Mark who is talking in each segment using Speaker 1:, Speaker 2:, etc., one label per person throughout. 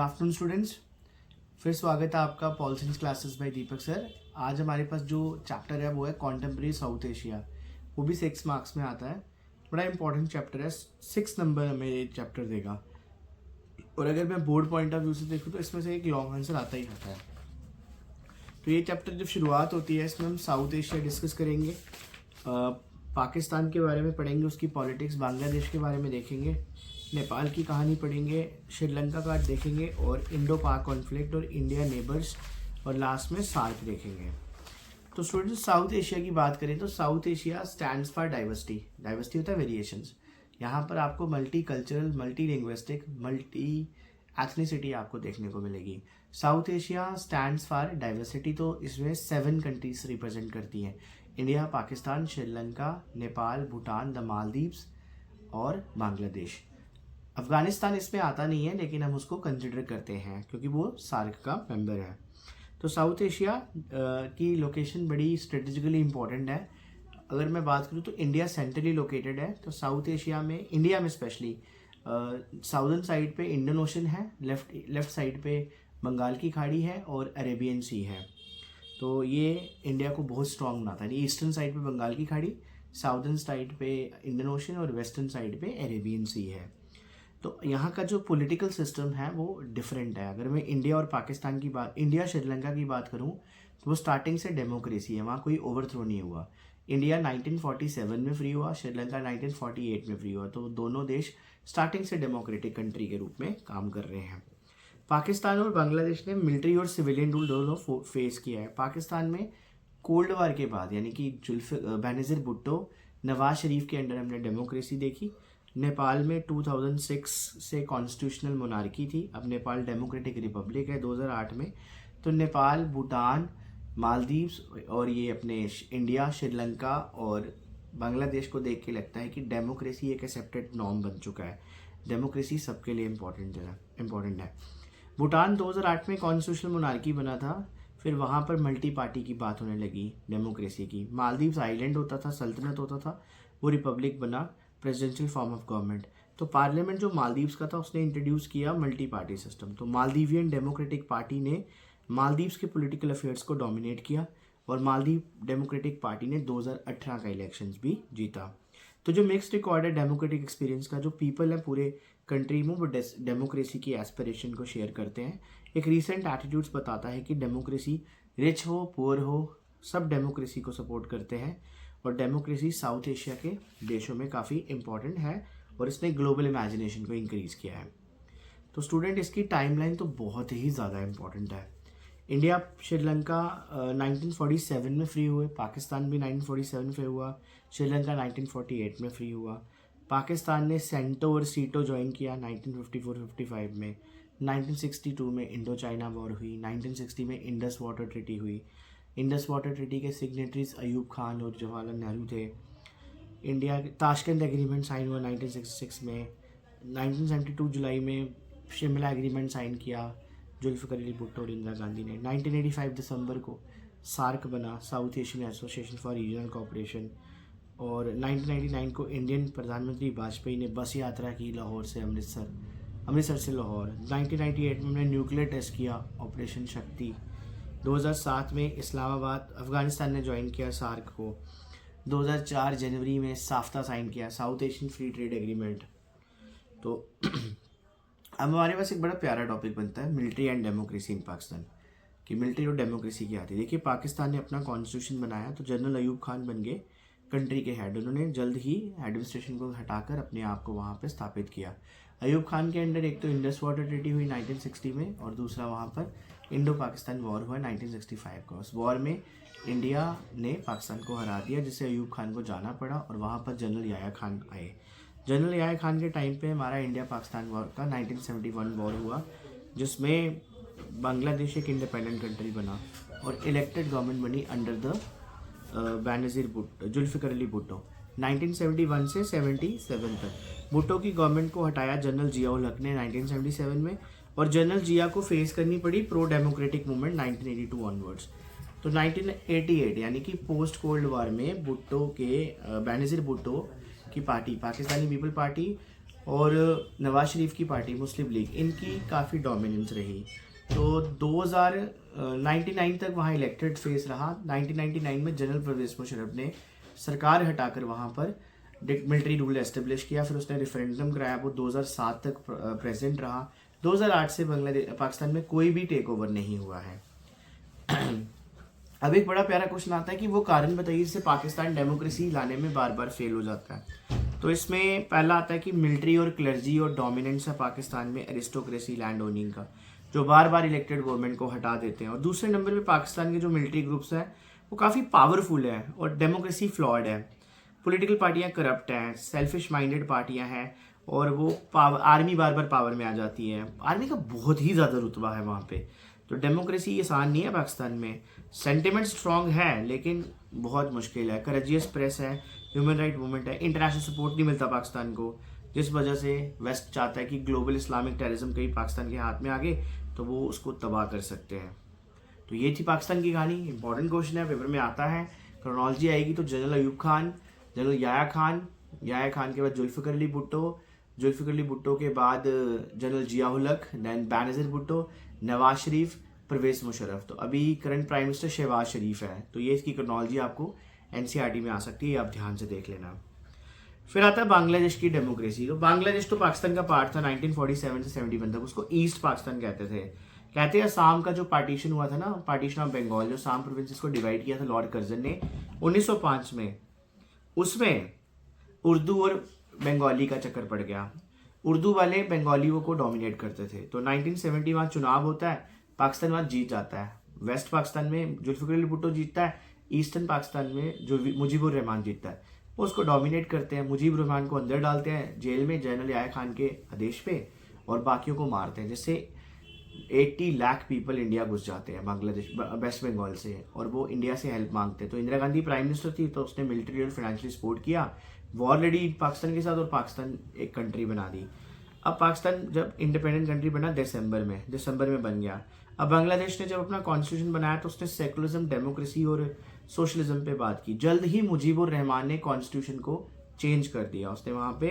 Speaker 1: Afternoon students, फिर स्वागत है आपका पॉल साइंस क्लासेस बाय दीपक सर। आज हमारे पास जो चैप्टर है वो है कॉन्टेम्प्रेरी साउथ एशिया। वो भी 6 मार्क्स में आता है। बड़ा इंपॉर्टेंट चैप्टर है, 6 नंबर हमें ये चैप्टर देगा। और अगर मैं बोर्ड पॉइंट ऑफ व्यू से देखूँ तो इसमें से एक लॉन्ग आंसर आता ही आता है। तो ये चैप्टर जब शुरुआत होती है इसमें हम साउथ एशिया डिस्कस करेंगे, पाकिस्तान के बारे में पढ़ेंगे, उसकी पॉलिटिक्स, बांग्लादेश के बारे में देखेंगे, नेपाल की कहानी पढ़ेंगे, श्रीलंका का देखेंगे और इंडो पाक कॉन्फ्लिक्ट और इंडिया नेबर्स, और लास्ट में सार्क देखेंगे। तो स्टूडेंट्स, साउथ एशिया की बात करें तो south Asia stands for diversity. Diversity होता है वेरिएशंस। यहाँ पर आपको multi cultural, multi linguistic, multi ethnicity आपको देखने को मिलेगी। South Asia stands for diversity, तो इसमें 7 कंट्रीज रिप्रेजेंट करती हैं: इंडिया, पाकिस्तान, श्रीलंका, नेपाल, भूटान, द मालदीव्स और बांग्लादेश। अफगानिस्तान इसमें आता नहीं है लेकिन हम उसको कंसिडर करते हैं क्योंकि वो सार्क का मेंबर है। तो साउथ एशिया की लोकेशन बड़ी स्ट्रेटेजिकली इम्पोर्टेंट है। अगर मैं बात करूँ तो इंडिया सेंट्रली लोकेटेड है। तो साउथ एशिया में, इंडिया में स्पेशली, साउदर्न साइड पे इंडियन ओशन है, लेफ्ट साइड पे बंगाल की खाड़ी है और अरेबियन सी है। तो ये इंडिया को बहुत स्ट्रॉन्ग बनाता है। ईस्टर्न साइड पे बंगाल की खाड़ी, साउदर्न साइड पे इंडियन ओशन और वेस्टर्न साइड पे अरेबियन सी है। तो यहाँ का जो पॉलिटिकल सिस्टम है वो डिफरेंट है। अगर मैं इंडिया और पाकिस्तान की बात, इंडिया श्रीलंका की बात करूँ तो वो स्टार्टिंग से डेमोक्रेसी है, वहाँ कोई ओवरथ्रो नहीं हुआ। इंडिया 1947 में फ्री हुआ, श्रीलंका 1948 में फ्री हुआ। तो दोनों देश स्टार्टिंग से डेमोक्रेटिक कंट्री के रूप में काम कर रहे हैं। पाकिस्तान और बांग्लादेश ने मिलिट्री और सिविलियन रूल दोनों फेस किया है। पाकिस्तान में कोल्ड वार के बाद, यानी कि बेनज़ीर भुट्टो, नवाज शरीफ के अंडर हमने डेमोक्रेसी देखी। नेपाल में 2006 से कॉन्स्टिट्यूशनल मोनार्की थी, अब नेपाल डेमोक्रेटिक रिपब्लिक है 2008 में। तो नेपाल, भूटान, मालदीव्स और ये अपने इंडिया, श्रीलंका और बांग्लादेश को देख के लगता है कि डेमोक्रेसी एक एक्सेप्टेड नॉर्म बन चुका है। डेमोक्रेसी सबके लिए इम्पोर्टेंट है। भूटान 2008 में कॉन्स्टिट्यूशनल मोनार्की बना था, फिर वहाँ पर मल्टी पार्टी की बात होने लगी डेमोक्रेसी की। मालदीव्स आइलैंड होता था, सल्तनत होता था, वो रिपब्लिक बना, प्रेसिडेंशियल फॉर्म ऑफ गवर्नमेंट। तो पार्लियामेंट जो मालदीव्स का था उसने इंट्रोड्यूस किया मल्टी पार्टी सिस्टम। तो मालदीवियन डेमोक्रेटिक पार्टी ने मालदीव्स के पॉलिटिकल अफेयर्स को डोमिनेट किया और मालदीव डेमोक्रेटिक पार्टी ने 2018 का इलेक्शंस भी जीता। तो जो मिक्स्ड रिकॉर्ड है डेमोक्रेटिक एक्सपीरियंस का, जो पीपल है पूरे कंट्री में वो डेमोक्रेसी की एस्पिरेशन को शेयर करते हैं। एक रीसेंट एटीट्यूड्स बताता है कि डेमोक्रेसी रिच हो, पुअर हो, सब डेमोक्रेसी को सपोर्ट करते हैं। और डेमोक्रेसी साउथ एशिया के देशों में काफ़ी इम्पॉर्टेंट है और इसने ग्लोबल इमेजिनेशन को इंक्रीज़ किया है। तो स्टूडेंट, इसकी टाइमलाइन तो बहुत ही ज़्यादा इम्पॉर्टेंट है। इंडिया, श्रीलंका 1947 में फ्री हुए, पाकिस्तान भी 1947 में फ्री हुआ, श्रीलंका 1948 में फ्री हुआ। पाकिस्तान ने सेंटो और सीटो ज्वाइन किया 1954-55 में। 1962 में इंडो चाइना वॉर हुई, 1960 में इंडस वाटर ट्रीटी हुई। इंडस वाटर ट्रीटी के सिग्नेटरीज अयूब खान और जवाहरलाल नेहरू थे। इंडिया ताशकंद एग्रीमेंट साइन हुआ 1966 में। 1972 जुलाई में शिमला एग्रीमेंट साइन किया जुल्फ़िकार अली भुट्टो और इंदिरा गांधी ने। 1985 दिसंबर को सार्क बना, south Asian association for regional cooperation. और 1999 को इंडियन प्रधानमंत्री वाजपेयी ने बस यात्रा की लाहौर से अमृतसर, अमृतसर से लाहौर। 1998 में हमने न्यूक्लियर टेस्ट किया, ऑपरेशन शक्ति। 2007 में इस्लामाबाद, अफगानिस्तान ने ज्वाइन किया सार्क को। 2004 जनवरी में साफ्ता साइन किया, south Asian free trade agreement. तो अब हमारे पास एक बड़ा प्यारा टॉपिक बनता है military and democracy in Pakistan, कि मिलिट्री और डेमोक्रेसी क्या आती है। देखिए, पाकिस्तान ने अपना कॉन्स्टिट्यूशन बनाया तो जनरल अयूब खान बन गए कंट्री के हेड। उन्होंने जल्द ही एडमिनिस्ट्रेशन को हटाकर अपने आप को वहाँ पर स्थापित किया। अयूब खान के अंडर एक तो इंडस वाटर ट्रीटी हुई 1960 में और दूसरा वहाँ पर इंडो पाकिस्तान वॉर हुआ 1965 को। उस वॉर में इंडिया ने पाकिस्तान को हरा दिया, जिससे अयूब खान को जाना पड़ा और वहाँ पर जनरल याह्या खान आए। जनरल याह्या खान के टाइम पे हमारा इंडिया पाकिस्तान वॉर का 1971 वॉर हुआ, जिसमें बांग्लादेश एक इंडिपेंडेंट कंट्री बना और इलेक्टेड गवर्नमेंट बनी अंडर द बेनज़ीर भुट्टो, जुल्फ़िकार अली भुट्टो। 1971 से 77 तक भुट्टो की गवर्नमेंट को हटाया जनरल जियाउल हक ने 1977 में, और जनरल जिया को फेस करनी पड़ी प्रो डेमोक्रेटिक मूवमेंट 1982 ऑनवर्ड्स। तो 1988 यानी कि पोस्ट कोल्ड वार में भुट्टो के बेनज़ीर भुट्टो की पार्टी, पाकिस्तानी पीपल पार्टी और नवाज शरीफ की पार्टी मुस्लिम लीग, इनकी काफ़ी डोमिनेंस रही। तो 2099 तक वहाँ इलेक्टेड फेस रहा। 1999 में जनरल परवेज मुशर्रफ ने सरकार हटाकर वहाँ पर मिलिट्री रूल एस्टेब्लिश किया। फिर उसने रेफरेंडम कराया, वो 2007 तक प्रेजेंट रहा। 2008 से पाकिस्तान में कोई भी टेक ओवर नहीं हुआ है। अब एक बड़ा प्यारा क्वेश्चन आता है कि वो कारण बताइए जिससे पाकिस्तान डेमोक्रेसी लाने में बार बार फेल हो जाता है। तो इसमें पहला आता है कि मिलिट्री और क्लर्जी और डोमिनेंस है पाकिस्तान में एरिस्टोक्रेसी लैंड ओनिंग का, जो बार बार इलेक्टेड गवर्नमेंट को हटा देते हैं। और दूसरे नंबर पे पाकिस्तान के जो मिलिट्री ग्रुप्स हैं वो काफ़ी पावरफुल है और डेमोक्रेसी फ्लॉड है। पॉलिटिकल पार्टियां करप्ट हैं, सेल्फिश माइंडेड पार्टियां हैं, और वो आर्मी बार बार पावर में आ जाती है। आर्मी का बहुत ही ज़्यादा रुतबा है वहाँ पे। तो डेमोक्रेसी आसान नहीं है पाकिस्तान में। सेंटिमेंट स्ट्रॉन्ग है लेकिन बहुत मुश्किल है। करेजियस प्रेस है, ह्यूमन राइट मूवमेंट है, इंटरनेशनल सपोर्ट नहीं मिलता पाकिस्तान को, जिस वजह से वेस्ट चाहता है कि ग्लोबल इस्लामिक टेररिज्म कहीं पाकिस्तान के हाथ में आ गए तो वो उसको तबाह कर सकते हैं। तो ये थी पाकिस्तान की कहानी। इंपॉर्टेंट क्वेश्चन है, पेपर में आता है। क्रोनोलॉजी आएगी तो जनरल अयूब खान, जनरल याया खान के बाद जुल्फ़िकर अली भुट्टो, जुल्फ़िकर अली भुट्टो के बाद जनरल जिया-उल हक, दैन बेनज़ीर भुट्टो, नवाज शरीफ, परवेज मुशर्रफ। तो अभी करंट प्राइम मिनिस्टर शहबाज शरीफ है। तो ये इसकी क्रोनोलॉजी आपको एनसीईआरटी में आ सकती है, आप ध्यान से देख लेना। फिर आता है बांग्लादेश की डेमोक्रेसी। तो बांग्लादेश तो पाकिस्तान का पार्ट था 1947 से 71 तक। उसको ईस्ट पाकिस्तान कहते थे। कहते हैं असम का जो पार्टीशन हुआ था ना, पार्टीशन ऑफ बंगाल, जो असम प्रोविंसेस को डिवाइड किया था लॉर्ड कर्जन ने 1905 में, उसमें उर्दू और बंगाली का चक्कर पड़ गया। उर्दू वाले बंगालियों को डोमिनेट करते थे। तो 1970 वहाँ चुनाव होता है, पाकिस्तान वहाँ जीत जाता है। वेस्ट पाकिस्तान में जुल्फ़िकर अली भुट्टो जीतता है, ईस्टर्न पाकिस्तान में जो मुजीबुर रहमान जीतता है। वो उसको डोमिनेट करते हैं। मुजीबुर रहमान को अंदर डालते हैं जेल में जनरल याया खान के आदेश पे, और बाकियों को मारते हैं, जिससे 80 लाख पीपल इंडिया घुस जाते हैं बांग्लादेश, वेस्ट बंगाल से, और वो इंडिया से हेल्प मांगते हैं। तो इंदिरा गांधी प्राइम मिनिस्टर थी तो उसने मिलिट्री और फाइनेंशियली सपोर्ट किया, वॉर लड़ी पाकिस्तान के साथ, और पाकिस्तान एक कंट्री बना दी। अब पाकिस्तान जब इंडिपेंडेंट कंट्री बना दिसंबर में बन गया। अब बांग्लादेश ने जब अपना कॉन्स्टिट्यूशन बनाया तो उसने सेकुलरिज्म, डेमोक्रेसी और सोशलिज्म पे बात की। जल्द ही मुजीबुर रहमान ने कॉन्स्टिट्यूशन को चेंज कर दिया। उसने वहाँ पे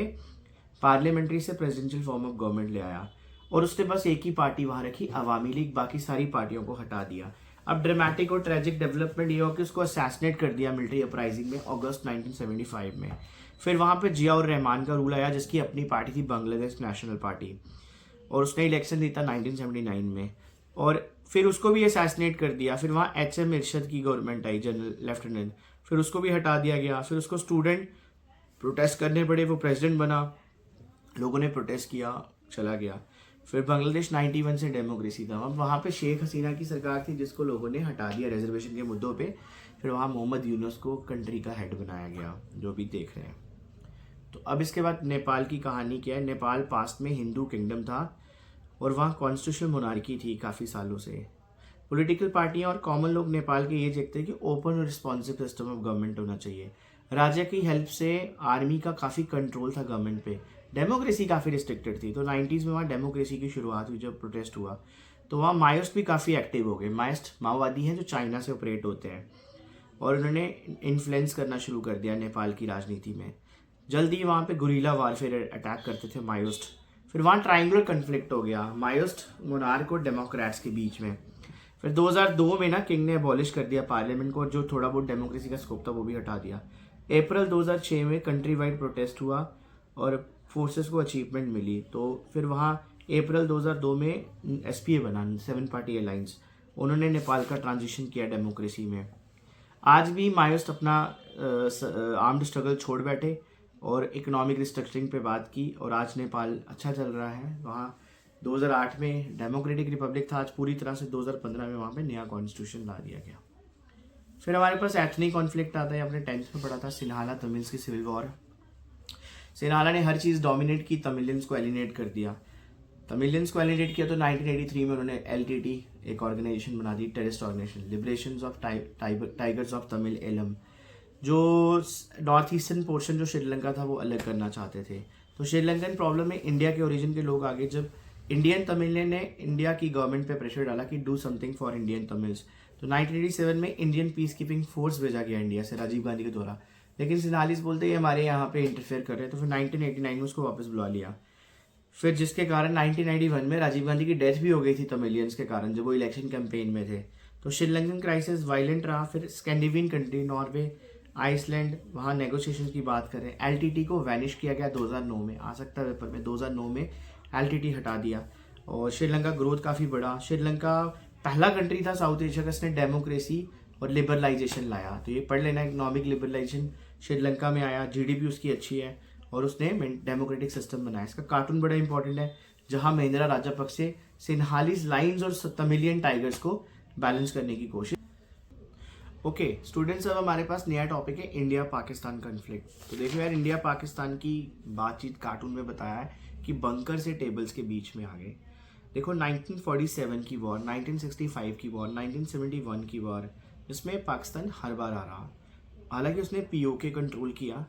Speaker 1: पार्लियामेंट्री से प्रेसिडेंशियल फॉर्म ऑफ गवर्नमेंट ले आया, और उसने बस एक ही पार्टी वहाँ रखी, अवामी लीग, बाकी सारी पार्टियों को हटा दिया। अब ड्रामेटिक और ट्रेजिक डेवलपमेंट ये हो कि उसको असैसिनेट कर दिया मिलिट्री अपराइजिंग में अगस्त 1975 में। फिर वहाँ पे जिया और रहमान का रूल आया, जिसकी अपनी पार्टी थी बांग्लादेश नेशनल पार्टी, और उसने इलेक्शन जीता 1979 में, और फिर उसको भी असैसिनेट कर दिया। फिर वहाँ HM इरशद की गवर्नमेंट आई, जनरल लेफ्टिनेंट, फिर उसको भी हटा दिया गया। फिर उसको स्टूडेंट प्रोटेस्ट करने पड़े, वो प्रेसिडेंट बना, लोगों ने प्रोटेस्ट किया, चला गया। फिर बांग्लादेश 91 से डेमोक्रेसी था। अब वहाँ पे शेख हसीना की सरकार थी जिसको लोगों ने हटा दिया रिजर्वेशन के मुद्दों पे। फिर वहाँ मोहम्मद यूनुस को कंट्री का हेड बनाया गया, जो भी देख रहे हैं। तो अब इसके बाद नेपाल की कहानी क्या है। नेपाल पास्ट में हिंदू किंगडम था और वहाँ कॉन्स्टिट्यूशनल मोनार्की थी काफ़ी सालों से। पॉलिटिकल पार्टियां और कॉमन लोग नेपाल के ये देखते हैं कि ओपन और रिस्पॉन्सिव सिस्टम ऑफ गवर्नमेंट होना चाहिए। राजा की हेल्प से आर्मी का काफ़ी कंट्रोल था गवर्नमेंट पे। डेमोक्रेसी काफ़ी रिस्ट्रिक्टेड थी। तो 90s में वहाँ डेमोक्रेसी की शुरुआत हुई जब प्रोटेस्ट हुआ, तो वहाँ माओइस्ट भी काफ़ी एक्टिव हो गए। माओइस्ट माओवादी हैं जो चाइना से ऑपरेट होते हैं, और उन्होंने इन्फ्लुएंस करना शुरू कर दिया नेपाल की राजनीति में। जल्दी वहाँ पे गुरीला वारफेयर अटैक करते थे माओइस्ट। फिर वहाँ ट्रायंगुलर कन्फ्लिक्ट हो गया माओइस्ट, मोनार्क और डेमोक्रेट्स के बीच में। फिर 2002 में ना किंग ने अबॉलिश कर दिया पार्लियामेंट को, और जो थोड़ा बहुत डेमोक्रेसी का स्कोप था वो भी हटा दिया। अप्रैल 2006 में कंट्री वाइड प्रोटेस्ट हुआ और फोर्सेस को अचीवमेंट मिली। तो फिर वहाँ अप्रैल 2002 में SPA बना, 7 पार्टी अलायंस। उन्होंने नेपाल का ट्रांजिशन किया डेमोक्रेसी में। आज भी माओइस्ट अपना आर्म्ड स्ट्रगल छोड़ बैठे और इकोनॉमिक रिस्ट्रक्चरिंग पे बात की, और आज नेपाल अच्छा चल रहा है। वहाँ 2008 में डेमोक्रेटिक रिपब्लिक था, आज पूरी तरह से 2015 में वहाँ पे नया कॉन्स्टिट्यूशन ला दिया गया। फिर हमारे पास एथनिक कॉन्फ्लिक्ट आता है, आपने 10th में पढ़ा था, सिन्हाला तमिल्स की सिविल वॉर। सिन्हाला ने हर चीज़ डोमिनेट की, तमिलियंस को एलिनेट कर दिया। तमिलियंस को एलिनेट किया तो 1983 में उन्होंने LTT एक ऑर्गेनाइजेशन बना दी, terrorist organization, liberation of tigers of Tamil Eelam. जो नॉर्थ ईस्टर्न पोर्शन जो श्रीलंका था वो अलग करना चाहते थे। तो श्रीलंकन प्रॉब्लम में इंडिया के ओरिजिन के लोग आगे, जब इंडियन तमिल ने इंडिया की गवर्नमेंट पे प्रेशर डाला कि do something for Indian Tamils, तो 1987 में इंडियन पीस कीपिंग फोर्स भेजा गया इंडिया से राजीव गांधी के द्वारा। लेकिन सिन्हालीस बोलते ये हमारे यहाँ पे इंटरफेयर कर रहे हैं, तो फिर 1989 में उसको वापस बुला लिया। फिर जिसके कारण 1991 में राजीव गांधी की डेथ भी हो गई थी तमिलियंस के कारण, जब वो इलेक्शन कैंपेन में थे। तो श्रीलंकन क्राइसिस वायलेंट रहा। फिर स्कैंडिनेवियन कंट्री नॉर्वे, आइसलैंड, वहाँ नेगोशिएशन की बात करें, एलटीटी को वैनिश किया गया 2009 में, आ सकता है पेपर में, 2009 में एलटीटी हटा दिया। और श्रीलंका ग्रोथ काफ़ी बढ़ा। श्रीलंका पहला कंट्री था साउथ एशिया का जिसने डेमोक्रेसी और लिबरलाइजेशन लाया। तो ये पढ़ लेना, इकोनॉमिक लिबरलाइजेशन श्रीलंका में आया, जीडीपी उसकी अच्छी है और उसने डेमोक्रेटिक सिस्टम बनाया। इसका कार्टून बड़ा इंपॉर्टेंट है, जहां महिंद्रा राजापक्से सिन्हालीज लाइन्स और तमिलियन टाइगर्स को बैलेंस करने की कोशिश। ओके स्टूडेंट्स, अब हमारे पास नया टॉपिक है इंडिया पाकिस्तान कॉन्फ्लिक्ट। तो देखो यार, इंडिया पाकिस्तान की बातचीत कार्टून में बताया है कि बंकर से टेबल्स के बीच में आ गए। देखो 1947 की वॉर, 1965 की वॉर, 1971 की वॉर, इसमें पाकिस्तान हर बार आ रहा। हालांकि उसने पीओके कंट्रोल किया,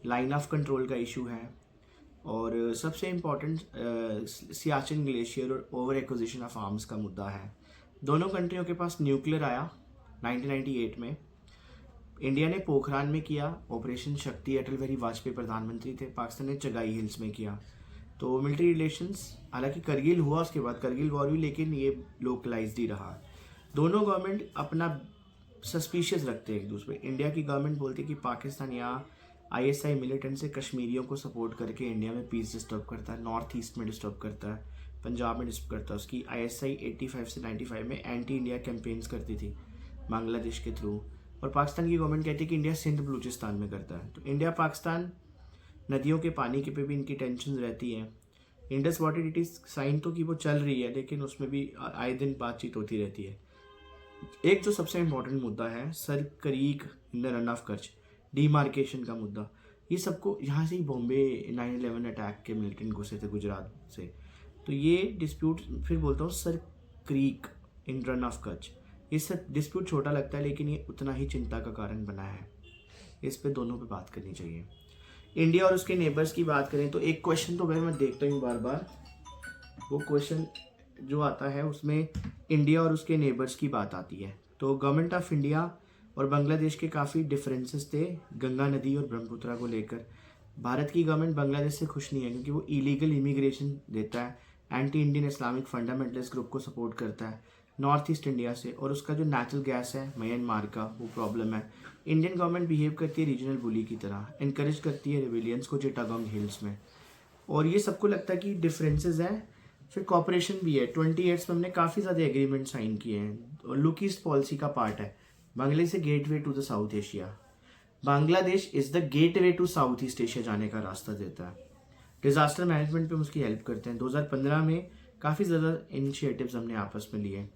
Speaker 1: लाइन ऑफ कंट्रोल का इशू है, और सबसे इम्पोर्टेंट सियाचिन ग्लेशियर और ओवर एक्विजिशन ऑफ आर्म्स का मुद्दा है। दोनों कंट्रियों के पास न्यूक्लियर आया 1998 में। इंडिया ने पोखरान में किया ऑपरेशन शक्ति, अटल बिहारी वाजपेयी प्रधानमंत्री थे। पाकिस्तान ने चगाई हिल्स में किया। तो मिलिट्री रिलेशंस, हालांकि करगिल हुआ, उसके बाद करगिल वॉर हुई, लेकिन ये लोकलाइज्ड ही रहा। दोनों गवर्नमेंट अपना सस्पिशियस रखते हैं एक दूसरे। इंडिया की गवर्नमेंट बोलती है कि पाकिस्तान यहाँ आईएसआई मिलिटेंट से कश्मीरियों को सपोर्ट करके इंडिया में पीस डिस्टर्ब करता है, नॉर्थ ईस्ट में डिस्टर्ब करता है, पंजाब में डिस्टर्ब करता है। उसकी आईएसआई 85 से 95 में एंटी इंडिया कैंपेन्स करती थी बांग्लादेश के थ्रू। और पाकिस्तान की गवर्नमेंट कहती है कि इंडिया सिंध बलूचिस्तान में करता है। तो इंडिया पाकिस्तान नदियों के पानी के पे भी इनकी टेंशन रहती है। इंडस वाटर ट्रीटी साइन तो कि वो चल रही है, लेकिन उसमें भी आए दिन बातचीत होती रहती है। एक जो सबसे इम्पोर्टेंट मुद्दा है sir creek in the run of Kutch, demarcation का मुद्दा। ये सबको यहाँ से ही बॉम्बे 9/11 अटैक के मिलिटेंट घुसे थे गुजरात से। तो ये डिस्प्यूट, फिर बोलता हूँ sir creek in run of Kutch, ये सब डिस्प्यूट छोटा लगता है लेकिन ये उतना ही चिंता का कारण बना है। इस पे दोनों पे बात करनी चाहिए। इंडिया और उसके नेबर्स की बात करें तो एक क्वेश्चन तो मैं देखता हूँ बार बार, वो क्वेश्चन जो आता है उसमें इंडिया और उसके नेबर्स की बात आती है। तो गवर्नमेंट ऑफ इंडिया और बांग्लादेश के काफ़ी डिफरेंसेस थे गंगा नदी और ब्रह्मपुत्रा को लेकर। भारत की गवर्नमेंट बांग्लादेश से खुश नहीं है क्योंकि वो इलीगल इमिग्रेशन देता है, anti Indian Islamic fundamentalist group को सपोर्ट करता है नॉर्थ ईस्ट इंडिया से, और उसका जो नेचुरल गैस है म्यांमार का, वो प्रॉब्लम है। इंडियन गवर्नमेंट बिहेव करती है रीजनल बुली की तरह, इनकरेज करती है रिविलियंस को चिटागोंग हिल्स में, और ये सबको लगता है कि डिफरेंसेस हैं। फिर कॉपरेशन भी है। 20 ईयर्स में हमने काफ़ी ज़्यादा एग्रीमेंट साइन किए हैं, और लुक ईस्ट पॉलिसी का पार्ट है। बांग्लादेश से gateway to the South Asia, Bangladesh is the gateway to South East Asia जाने का रास्ता देता है। डिज़ास्टर मैनेजमेंट पे हम उसकी हेल्प करते हैं। 2015 में काफ़ी ज़्यादा इनिशिएटिव्स हमने आपस में लिए,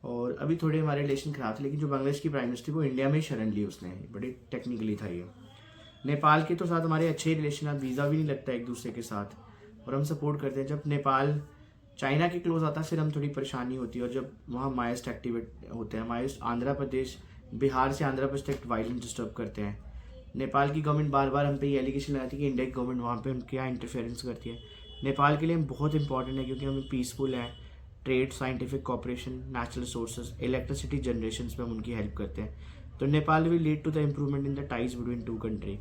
Speaker 1: और अभी थोड़े हमारे रिलेशन खराब थे, लेकिन जो बांग्लादेश की प्राइम मिनिस्टर वो इंडिया में ही शरण ली उसने, बड़ी टेक्निकली था ये। नेपाल के तो साथ हमारे अच्छे रिलेशन, अब वीज़ा भी नहीं लगता एक दूसरे के साथ, और हम सपोर्ट करते हैं। जब नेपाल चाइना के क्लोज आता है फिर हम थोड़ी परेशानी होती है, और जब वहाँ माइस्ट एक्टिवेट होते हैं, माइस्ट आंध्र प्रदेश, बिहार से आंध्र प्रदेश तक वायलेंस डिस्टर्ब करते हैं। नेपाल की गवर्नमेंट बार बार हम पे ये एलिगेशन लगाती है कि इंडिया की गवर्नमेंट वहाँ पे उनके यहाँ इंटरफेरेंस करती है। नेपाल के लिए बहुत इंपॉर्टेंट है क्योंकि हमें पीसफुल है, trade, scientific cooperation, natural resources, electricity generation में हम उनकी हेल्प करते हैं। तो Nepal will lead to the improvement in the ties between two country.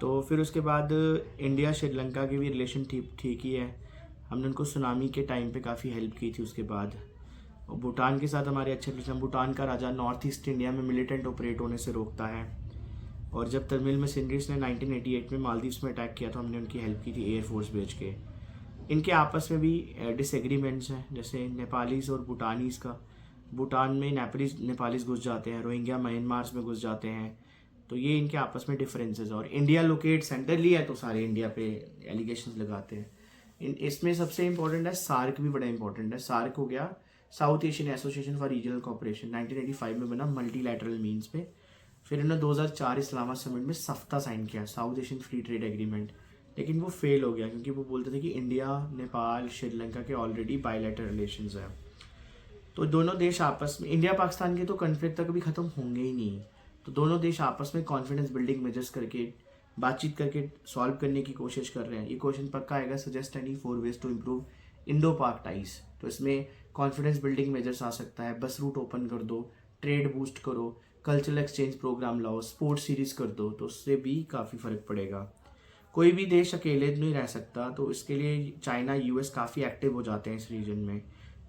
Speaker 1: तो फिर उसके बाद इंडिया श्रीलंका के भी रिलेशन ठीक ही है, हमने उनको सुनामी के टाइम पे काफ़ी हेल्प की थी उसके बाद। और भूटान के साथ हमारे अच्छे रिलेशन, भूटान का राजा नॉर्थ ईस्ट इंडिया में मिलिटेंट ऑपरेट होने से रोकता है, और जब तमिल मशीनरीज ने 1988 में मालदीव्स में अटैक किया तो हमने उनकी हेल्प की थी एयरफोर्स भेज के। इनके आपस में भी डिसएग्रीमेंट्स हैं, जैसे नेपालीज और भूटानीज का, भूटान में नेपालीज घुस जाते हैं, रोहिंग्या म्यांमार में घुस जाते हैं, तो ये इनके आपस में डिफरेंसेस। और इंडिया लोकेट सेंट्रली है तो सारे इंडिया पे एलिगेशंस लगाते हैं। इसमें सबसे इंपॉर्टेंट है सार्क, भी बड़ा इंपॉर्टेंट है। सार्क हो गया south Asian association for regional cooperation, 1985 में बना मल्टीलैटरल मीन्स पे। फिर इन्होंने 2004 इस्लामाबाद समिट में सफ्ता साइन किया, south Asian free trade agreement, लेकिन वो फेल हो गया क्योंकि वो बोलते थे कि इंडिया, नेपाल, श्रीलंका के ऑलरेडी बायलैटरल रिलेशंस हैं। तो दोनों देश आपस में, इंडिया पाकिस्तान के तो कन्फ्लिक्ट तक कभी ख़त्म होंगे ही नहीं, तो दोनों देश आपस में कॉन्फिडेंस बिल्डिंग मेजर्स करके, बातचीत करके सॉल्व करने की कोशिश कर रहे हैं। ये क्वेश्चन पक्का आएगा, suggest any 4 ways to improve Indo Pak ties. तो इसमें कॉन्फिडेंस बिल्डिंग मेजर्स आ सकता है, बस रूट ओपन कर दो, ट्रेड बूस्ट करो, कल्चरल एक्सचेंज प्रोग्राम लाओ, स्पोर्ट्स सीरीज़ कर दो, तो उससे भी काफ़ी फ़र्क पड़ेगा। कोई भी देश अकेले नहीं रह सकता, तो इसके लिए चाइना यूएस काफ़ी एक्टिव हो जाते हैं इस रीजन में।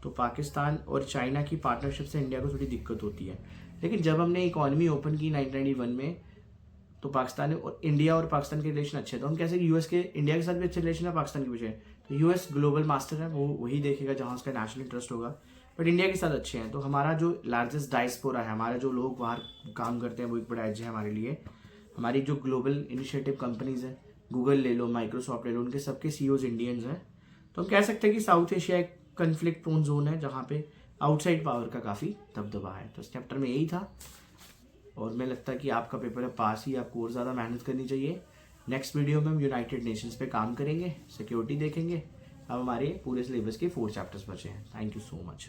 Speaker 1: तो पाकिस्तान और चाइना की पार्टनरशिप से इंडिया को थोड़ी दिक्कत होती है। लेकिन जब हमने इकॉनमी ओपन की 1991 में, तो पाकिस्तान और इंडिया और पाकिस्तान के रिलेशन अच्छे हैं। तो हम कैसे यूएस के इंडिया के साथ भी अच्छे रिलेशन है, पाकिस्तान के पीछे। तो यूएस ग्लोबल मास्टर है, वो वही देखेगा जहाँ उसका नेशनल इंटरेस्ट होगा। बट इंडिया के साथ अच्छे हैं, तो हमारा जो लार्जेस्ट डायस्पोरा है, हमारा जो लोग बाहर काम करते हैं, वो एक बड़ा एज है हमारे लिए। हमारी जो ग्लोबल इनिशिएटिव कंपनीज हैं, गूगल ले लो, माइक्रोसॉफ्ट ले लो, उनके सबके सीईओज इंडियंस हैं। तो हम कह सकते हैं कि साउथ एशिया एक कन्फ्लिक्ट प्रोन जोन है, जहाँ पे आउटसाइड पावर का काफ़ी दबदबा है। तो इस चैप्टर में यही था, और मैं लगता है कि आपका पेपर है पास ही, आपको और ज़्यादा मेहनत करनी चाहिए। नेक्स्ट वीडियो में हम यूनाइटेड नेशंस पे काम करेंगे, सिक्योरिटी देखेंगे। अब हमारे पूरे सिलेबस के 4 चैप्टर्स बचे हैं। Thank you so much.